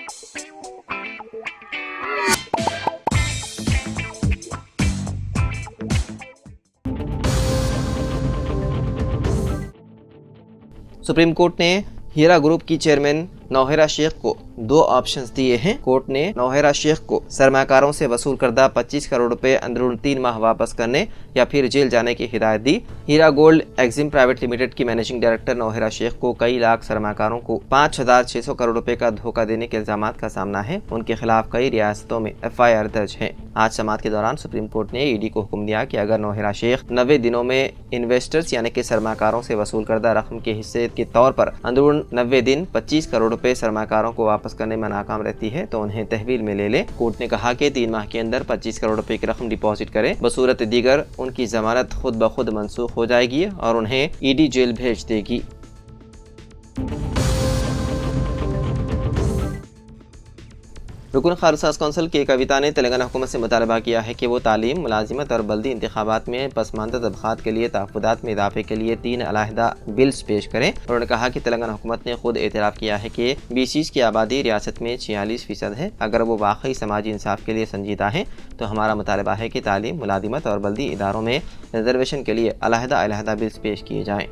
Supreme court ने हीरा group की chairman Nowhera Sheikh को 2 ऑप्शंस दिए हैं। कोर्ट ने नौहेरा शेख को सरमाकारों से वसूल करदा 25 करोड़ रुपए अंदरून 3 माह वापस करने या फिर जेल जाने की हिदायत दी। हीरा गोल्ड एग्जिम प्राइवेट लिमिटेड की मैनेजिंग डायरेक्टर नौहेरा शेख को कई लाख सरमाकारों को 5,600 करोड़ रुपए का धोखा देने के इल्जाम का सामना है। उनके खिलाफ कई रियासतों में FIR दर्ज है। आज समाअत के दौरान सुप्रीम कोर्ट ने ED को हुक्म दिया कि अगर नौहेरा शेख 90 दिनों में इन्वेस्टर्स यानी कि सरमाकारों से वसूल करदा रकम के हिस्से के तौर पर अंदरून 90 दिन 25 करोड़ रुपए सरमाकारों को वापस करने में नाकाम रहती है तो उन्हें तहवील में ले ले। कोर्ट ने कहा कि 3 माह के अंदर 25 करोड़ रुपए की रकम डिपॉजिट करें, बसूरत दीगर उनकी जमानत खुद ब खुद मनसूख हो जाएगी और उन्हें ED जेल भेज देगी। रुकन खारसाज कौंसिल के कविता ने तेलंगाना हुकूमत से मुतालबा किया है कि वो तालीम, मुलाजिमत और बल्दी इंतखाबात में पसमानदा तबकात के लिए तहफ़्फ़ुज़ात में इजाफे के लिए 3 अलहदा बिल्स पेश करें। उन्होंने कहा कि तेलंगाना हुकूमत ने खुद एतराफ़ किया है कि BCs की आबादी रियासत में 46% है। अगर वो वाकई समाजी इंसाफ के लिए संजीदा है तो हमारा मुतालबा है कि तालीम, मुलाजिमत और बल्दी इदारों में रिजर्वेशन के लिए अलहदा बिल्स पेश किए जाएँ।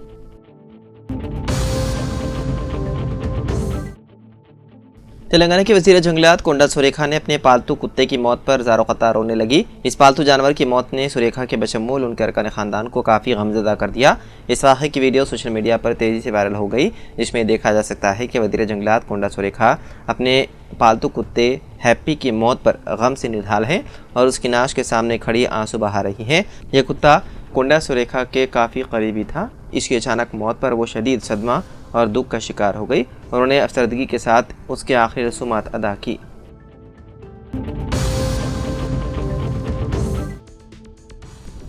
तेलंगाना के वज़ीर जंगलात कोंडा सुरेखा ने अपने पालतू कुत्ते की मौत पर ज़ारो क़तार रोने लगी। इस पालतू जानवर की मौत ने सुरेखा के बशमूल उनके अरकान ख़ानदान को काफ़ी गमज़दा कर दिया। इस वाक़े की वीडियो सोशल मीडिया पर तेज़ी से वायरल हो गई, जिसमें देखा जा सकता है कि वज़ीर जंगलात कोंडा सुरेखा अपने पालतू कुत्ते हैप्पी की मौत पर गम से निढाल हैं और उसकी नाश के सामने खड़ी आंसू बहा रही हैं। यह कुत्ता कोंडा सुरेखा के काफ़ी करीबी था। इसकी अचानक मौत पर वो शदीद सदमा और दुख का शिकार हो गई। उन्होंने अफसरदगी के साथ उसके आखिरी रसूमात अदा की।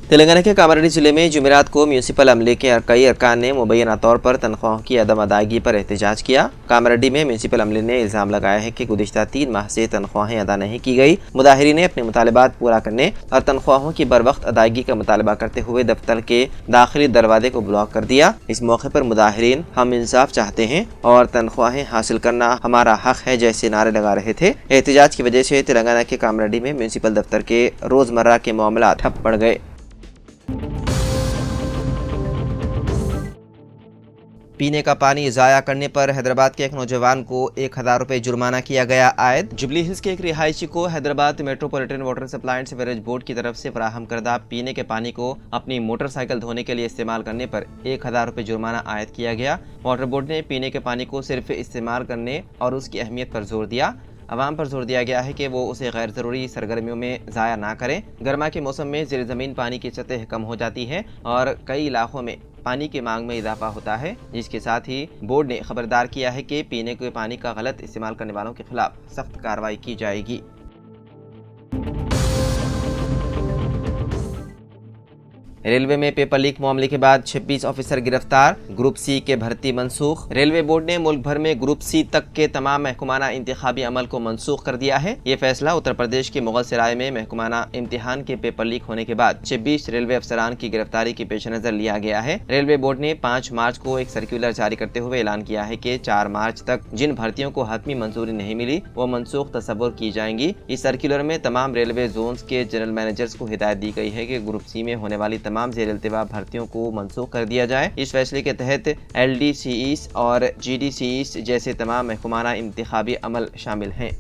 तेलंगाना के कामारेड्डी जिले में जुमेरात को म्यूनसिपल अमले के कई अरकान ने मुबैना तौर पर तनख्वाहों की अदम अदायगी पर एहतजाज किया। कामारेड्डी में म्यूनसिपल अमले ने इल्ज़ाम लगाया है कि गुज़िश्ता 3 माह से तनख्वाहें अदा नहीं की गई। मुदाहिरीन ने अपने मुतालबात पूरा करने और तनख्वाहों की बरवक्त अदायगी का मुतालबा करते हुए दफ्तर के दाखिली दरवाजे को ब्लॉक कर दिया। इस मौके पर मुदाहिरीन हम इंसाफ चाहते हैं और तनख्वाहें हासिल करना हमारा हक है जैसे नारे लगा रहे थे। एहतजाज की वजह से तेलंगाना के कामारेड्डी में म्यूनसिपल दफ्तर के रोज़मर्रा के मामला ठप पड़ गए। पीने का पानी ज़ाया करने पर हैदराबाद के एक नौजवान को 1,000 रुपये जुर्माना किया गया आयद। जुबली हिल्स के एक रिहायशी को Hyderabad metropolitan water supply and sewerage board की तरफ से फराहम करदा पीने के पानी को अपनी मोटरसाइकिल धोने के लिए इस्तेमाल करने पर 1,000 रुपये जुर्माना आयद किया गया। वाटर बोर्ड ने पीने के पानी को सिर्फ इस्तेमाल करने और उसकी अहमियत पर जोर दिया। आवाम पर जोर दिया गया है कि वो उसे गैर ज़रूरी सरगर्मियों में ज़ाया ना करें। गर्मा के मौसम में ज़ेर ज़मीन पानी की सतह कम हो जाती है और कई इलाकों में पानी की मांग में इजाफा होता है, जिसके साथ ही बोर्ड ने खबरदार किया है कि पीने के पानी का गलत इस्तेमाल करने वालों के खिलाफ सख्त कार्रवाई की जाएगी। रेलवे में पेपर लीक मामले के बाद 26 ऑफिसर गिरफ्तार। ग्रुप C के भर्ती मनसूख। रेलवे बोर्ड ने मुल्क भर में ग्रुप C तक के तमाम महकमाना इंतखाबी अमल को मनसूख कर दिया है। ये फैसला उत्तर प्रदेश के मुगल सराय में महकमाना इम्तिहान के पेपर लीक होने के बाद 26 रेलवे अफसरान की गिरफ्तारी के पेश नजर लिया गया है। रेलवे बोर्ड ने 5 मार्च को एक सर्कुलर जारी करते हुए ऐलान किया है कि 4 मार्च तक जिन भर्तियों को हतमी मंजूरी नहीं मिली वो मनसूख तस्वुर की जाएंगी। इस सर्कुलर में तमाम रेलवे जोन्स के जनरल मैनेजर्स को हिदायत दी गई है कि ग्रुप C में होने वाली तमाम ज़ेर-ए-इल्तिवा भर्तियों को मनसूख कर दिया जाए। इस फैसले के तहत LDCEs और GDCEs जैसे तमाम महकमाना इंतखाबी अमल शामिल हैं।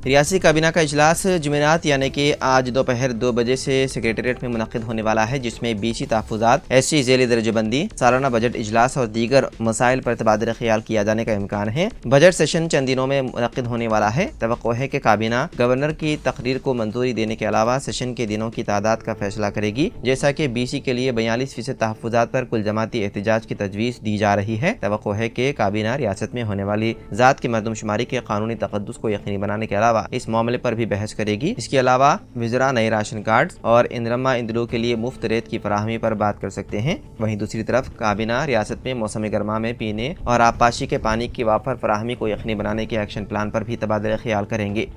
रियासी काबीना का इजलास जुमेरात यानी कि आज दोपहर 2 बजे से सेक्रेटेरिएट में मुनक्किद होने वाला है, जिसमें बीसी तहफ़्फ़ुज़ात, SC ज़ेली दर्जबंदी, सालाना बजट इजलास और दीगर मसाइल पर तबादला ख्याल किया जाने का इम्कान है। बजट सेशन चंद दिनों में मुनक्किद होने वाला है। तवक्को है कि काबीना गवर्नर की तकरीर को मंजूरी देने के अलावा सेशन के दिनों की तादाद का फैसला करेगी। जैसा कि BC के लिए 42% तहफ़्फ़ुज़ात पर कुल जमाती एहतजाज की तजवीज़ दी जा रही है। तवक्को है कि काबीना रियासत में होने वाली ज़ात की मरदमशुमारी के कानूनी तक़द्दुस को यकीनी बनाने के अलावा इस मामले पर भी बहस करेगी। इसके अलावा विज़रा नए राशन कार्ड और इंदरमा इंदलों के लिए मुफ्त रेत की फराहमी पर बात कर सकते हैं। वहीं दूसरी तरफ काबीना रियासत में मौसम गर्मा में पीने और आबपाशी के पानी की वाफर फराहमी को यकीनी बनाने के एक्शन प्लान पर भी तबादला ख्याल करेंगे।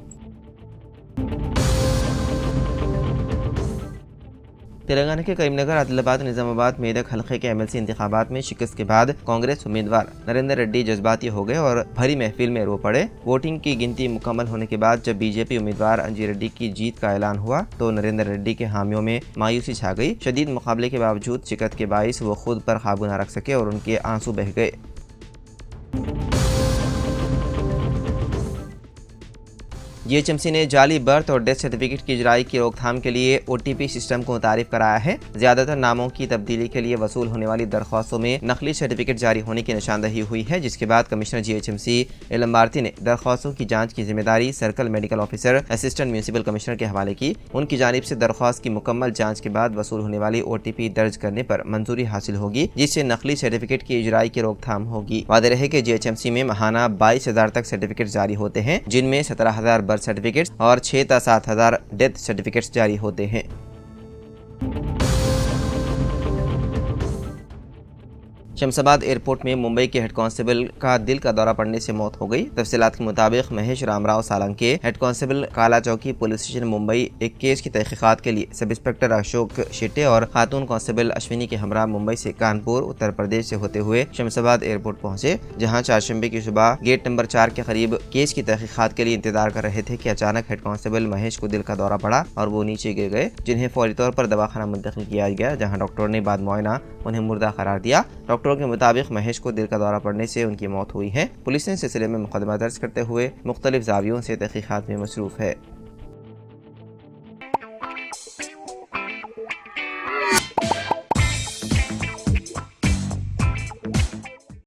तेलंगाना के करीमनगर, आदिलाबाद, निजामाबाद, मेदक हल्के के एमएलसी इंतखाबात में शिकस्त के बाद कांग्रेस उम्मीदवार नरेंद्र रेड्डी जज्बाती हो गए और भरी महफिल में रो पड़े। वोटिंग की गिनती मुकम्मल होने के बाद जब बीजेपी उम्मीदवार अंजी रेड्डी की जीत का ऐलान हुआ तो नरेंद्र रेड्डी के हामियों में मायूसी छा गई। शदीद मुकाबले के बावजूद शिकस्त के बाइस वो खुद पर काबू न रख सके और उनके आंसू बह गए। जीएचएमसी ने जाली बर्थ और डेथ सर्टिफिकेट की इजराई की रोकथाम के लिए ओटीपी सिस्टम को मुतारिफ कराया है। ज्यादातर नामों की तब्दीली के लिए वसूल होने वाली दरख्वास्तों में नकली सर्टिफिकेट जारी होने की निशानदही हुई है, जिसके बाद कमिश्नर जीएचएमसी इलम भारती ने दरख्वास्तों की जांच की जिम्मेदारी circle medical officer assistant municipal commissioner के हवाले की। उनकी जानिब से दरख्वास्त की मुकम्मल जाँच के बाद वसूल होने वाली ओटीपी दर्ज करने पर मंजूरी हासिल होगी, जिससे नकली सर्टिफिकेट की इजराई की रोकथाम होगी। वादे रहे कि जीएचएमसी में माहाना 22,000 तक सर्टिफिकेट जारी होते हैं, जिनमें 17,000 बर्थ सर्टिफिकेट्स और 6 से 7,000 डेथ सर्टिफिकेट्स जारी होते हैं। शमशाबाद एयरपोर्ट में मुंबई के हेड कांस्टेबल का दिल का दौरा पड़ने से मौत हो गई। तफसीलात के मुताबिक महेश रामराव सालंके, हेड कांस्टेबल काला चौकी पुलिस स्टेशन मुंबई, एक केस की तहकीकात के लिए सब इंस्पेक्टर अशोक शेट्टे और खातून कांस्टेबल अश्विनी के हमरा मुंबई से कानपुर उत्तर प्रदेश से होते हुए शमशाबाद एयरपोर्ट पहुंचे, जहां चारशंबे की सुबह गेट नंबर 4 के करीब केस की तहकीकात के लिए इंतजार कर रहे थे कि अचानक हेड कांस्टेबल महेश को दिल का दौरा पड़ा और वो नीचे गिर गए, जिन्हें फौरी तौर पर दवाखाना मुंतकिल किया गया, जहाँ डॉक्टरों ने बाद मुआयना उन्हें मुर्दा करार दिया। डॉक्टरों के मुताबिक महेश को दिल का दौरा पड़ने से उनकी मौत हुई है। पुलिस ने सिलसिले में मुकदमा दर्ज करते हुए मुख्तलिफ जावियों से तहकीकात में मसरूफ है।